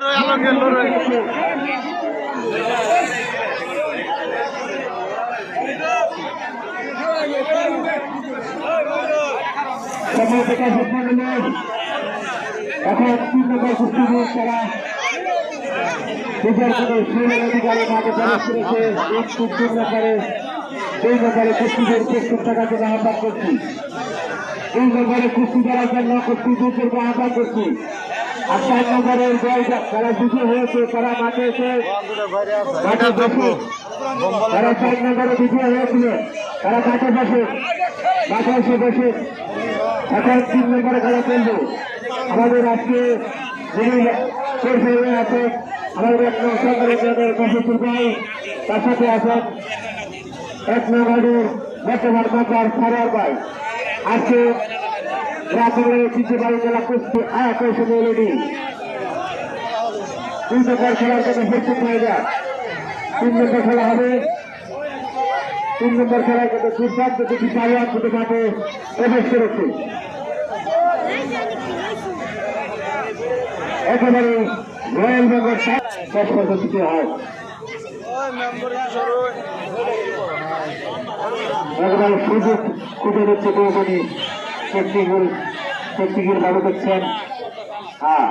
এখন 3 নম্বর কুস্তি তারা নিজের কোনো শরীরের অধিকারে মাঠে প্রবেশ করেছে। এক কুস্তির ব্যাপারে 2 নম্বরে কুস্তিদের প্রস্তুত থাকার জন্য আহ্বান করছি। 2 নম্বরে কুস্তি করার জন্য কুস্তিদেরকে আহ্বান করছি। আর 4 নম্বরের যারা বিজয়ী হয়েছে তারা মাঠে এসে মাঠে বসে, যারা 4 নম্বরে বিজয়ী হয়েছিল তারা মাঠে বসে এসে বসে এখন 3 নম্বরে খেলা চলবে। আমাদের আজকে যিনি আছে আমাদের 1 নম্বরের মফিজুল ভাই, তার সাথে আছেন 1 নম্বরের বর্তমান মেম্বার সারার ভাই। আজকে রাতের ঐতিহ্যবাহী জেলা কুস্তি কৌশল রেডি 2 নম্বর খেলার জন্য প্রস্তুত হয়ে যায়। 3 নম্বর খেলা হবে। 3 নম্বর খেলার জন্য দুর্দান্ত দুটি পালোয়ান দুটো মাঠে প্রবেশ করেছে। একেবারে রয়্যাল বেঙ্গল শেষ পদ্ধতিতে হয়। একেবারে সুযোগ খুঁজে দিচ্ছে কোম্পানি টেকনিক্যাল ভাবে দেখছেন। হ্যাঁ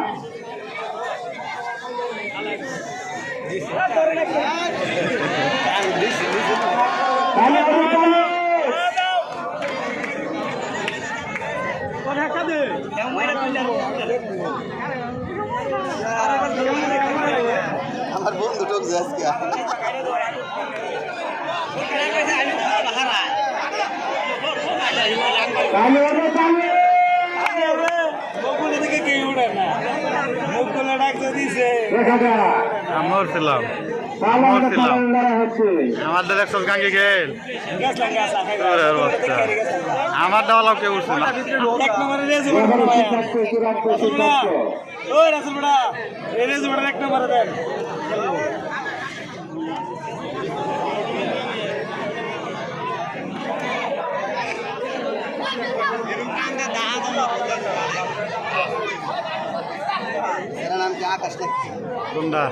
আমার বন্ধু টোক আজকে আমাদের একশো গাঙ্গে গেল আমার দেওয়া কেউ উঠছে না। নাম কি আকাশ নাকি? কোনটা?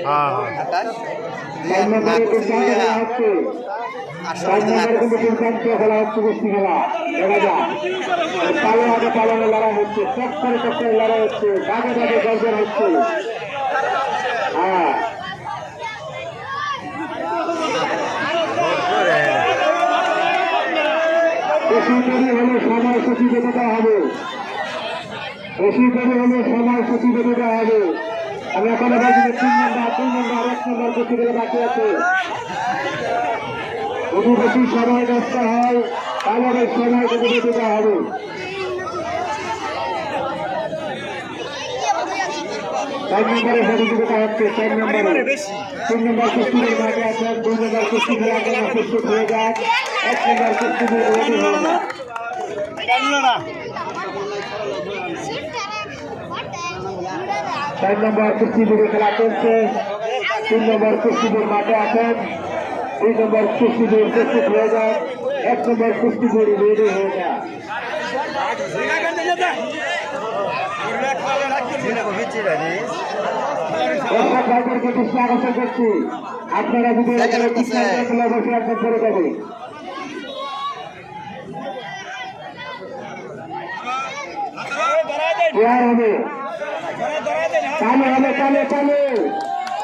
হ্যাঁ আকাশ পালনের লড়াই হচ্ছে, চক্করে লড়াই হচ্ছে, দাগে দাগে গর্জন হচ্ছে। হ্যাঁ বেশি দেরি হলে সময়সূচি বেঁধে হবে, বেশি দেরি হলে সময়সূচি বেঁধে হবে। আমি এখন বলছি 3 নম্বর 2 নম্বর 1 নম্বর কুস্তি করে বাকি আছে। যদি বেশি সময় নষ্ট হয় তাহলে সময় বেঁধে দিতে হবে। 4 নম্বরে প্রতিযোগিতা হচ্ছে। 4 নম্বরে 3 নম্বর কুস্তিদের মাঠে আছেন। 2 নম্বর কুস্তি খেলার জন্য প্রস্তুত হয়ে যান। 1 নম্বর কুস্তিদের রেডি হয়ে যান। 4 নম্বর কুস্তিদের খেলা চলছে। 3 নম্বর কুস্তিদের মাঠে আছেন। 2 নম্বর কুস্তিদের প্রস্তুত হয়ে যান। 1 নম্বর কুস্তিদের রেডি হয়ে যান। দর্শক ভাইদেরকে দৃষ্টি আকর্ষণ করছি, আপনারা যদি বসে একদম করে দেবেন। হবে চালু হবে, চালু চালু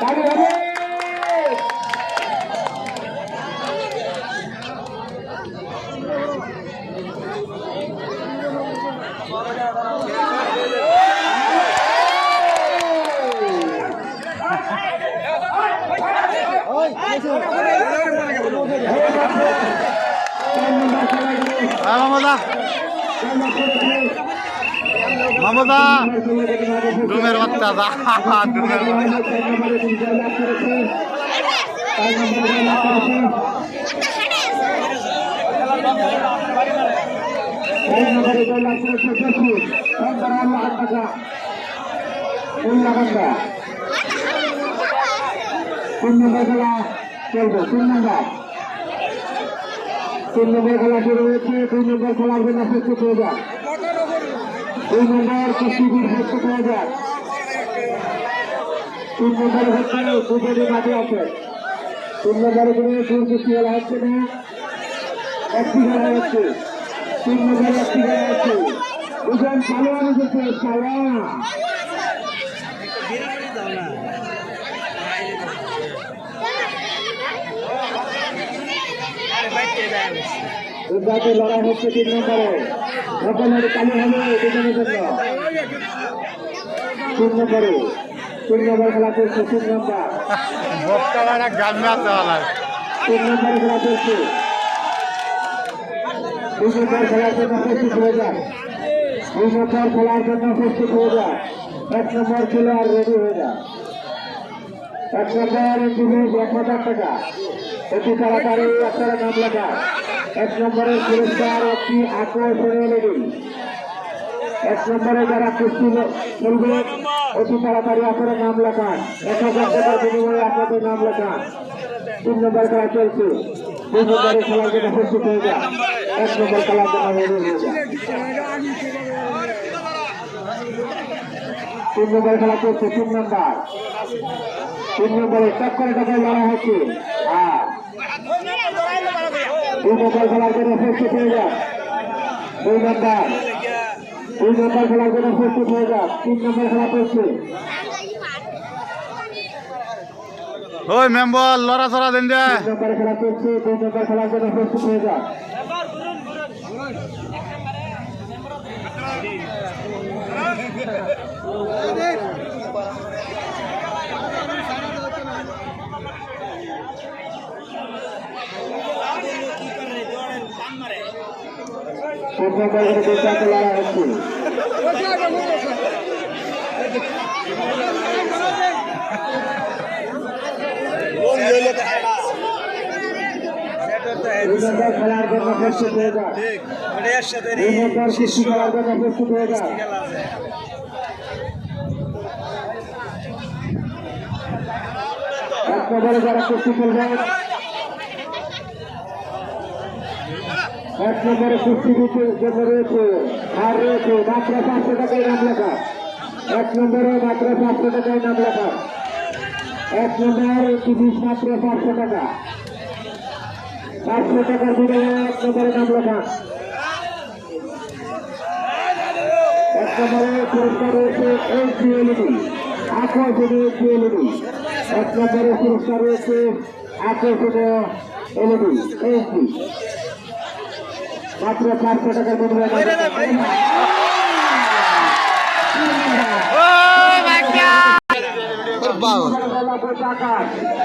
চালু হবে। মামদা ডুমের বাচ্চা ডুমের চলবে। 3 নম্বর খেলা শুরু হয়েছে। 2 নম্বর খেলার জন্য প্রস্তুত হয়ে যান। 2 নম্বর কুস্তিগীর প্রস্তুত হয়ে যান। তিন নম্বরে হচ্ছে দুজনের মাঝে আছে। তিন নম্বরে কোনো দুর্নীতি খেলা হচ্ছে না, একটি খেলা হচ্ছে। তিন নম্বরে একটি খেলা হচ্ছে। দুজন পালোয়ান এসেছে, পালোয়ান দুর্গাতে লড়াই হচ্ছে। তিন নম্বরে সকলের কালি হবে দুজনের জন্য। তিন নম্বরে খেলা চলছে। তিন নম্বর গান আছে তিন নম্বরে খেলা চলছে। দুই নম্বর খেলার জন্য প্রস্তুত হয়ে যায়। দুই নম্বর খেলার জন্য প্রস্তুত হয়ে যায়। এক নম্বর খেলোয়াড় রেডি হয়ে যায়। এক নম্বর জিনিস 1,000 টাকা। অতি তাড়াতাড়ি আপনারা নাম লেখা। এক নম্বরের পুরস্কার একটি আকর্ষণীয় লেডি। এক নম্বরে যারা কুস্তি খেলবে অতি তাড়াতাড়ি আপনারা নাম লেখান। 1,000 টাকার বিনিময়ে আপনাদের নাম লেখান। তিন নম্বর খেলা চলছে। দুই নম্বরে খেলার জন্য প্রস্তুত হয়ে যায়। এক নম্বর খেলার জন্য রেডি হয়ে যায়। তিন নম্বর খেলা চলছে। তিন নম্বরে চক্করে টাকায় লড়া হচ্ছে। দুই নম্বর খেলার জন্য প্রস্তুত হয়ে যায়। দুই নম্বর খেলার জন্য প্রস্তুত হয়ে যায়। তিন নম্বর খেলা চলছে। ওই মেম্বার লড়া চড়া দেন যে তিন নম্বর খেলা চলছে। দুই নম্বর খেলার জন্য প্রস্তুত হয়ে যায়। তিন নম্বর দুটাকে লড়া হচ্ছে। দুই নম্বর খেলার জন্য প্রস্তুত হয়ে যায়। দুই নম্বর কুস্তি খেলার জন্য প্রস্তুত হয়ে যায়। এক নম্বরে যারা কুস্তি খেলবেন, এক নম্বরে কুস্তি দিতে জন্য রয়েছে আর রয়েছে মাত্র 500 টাকায় নাম লেখা। এক নম্বরে মাত্র 500 টাকায় নাম লেখা। এক নম্বর জিনিস মাত্র 500 টাকা। 500 টাকার বিনিময়ে এক নম্বরে নাম লেখা। এক নম্বরে পুরস্কার রয়েছে HDLD আকর্ষণীয় HDLD। এক নম্বরে পুরস্কার রয়েছে আকর্ষণীয় LED HD। মাত্র 400 টাকার বিনিময়ে বাবা টাকা।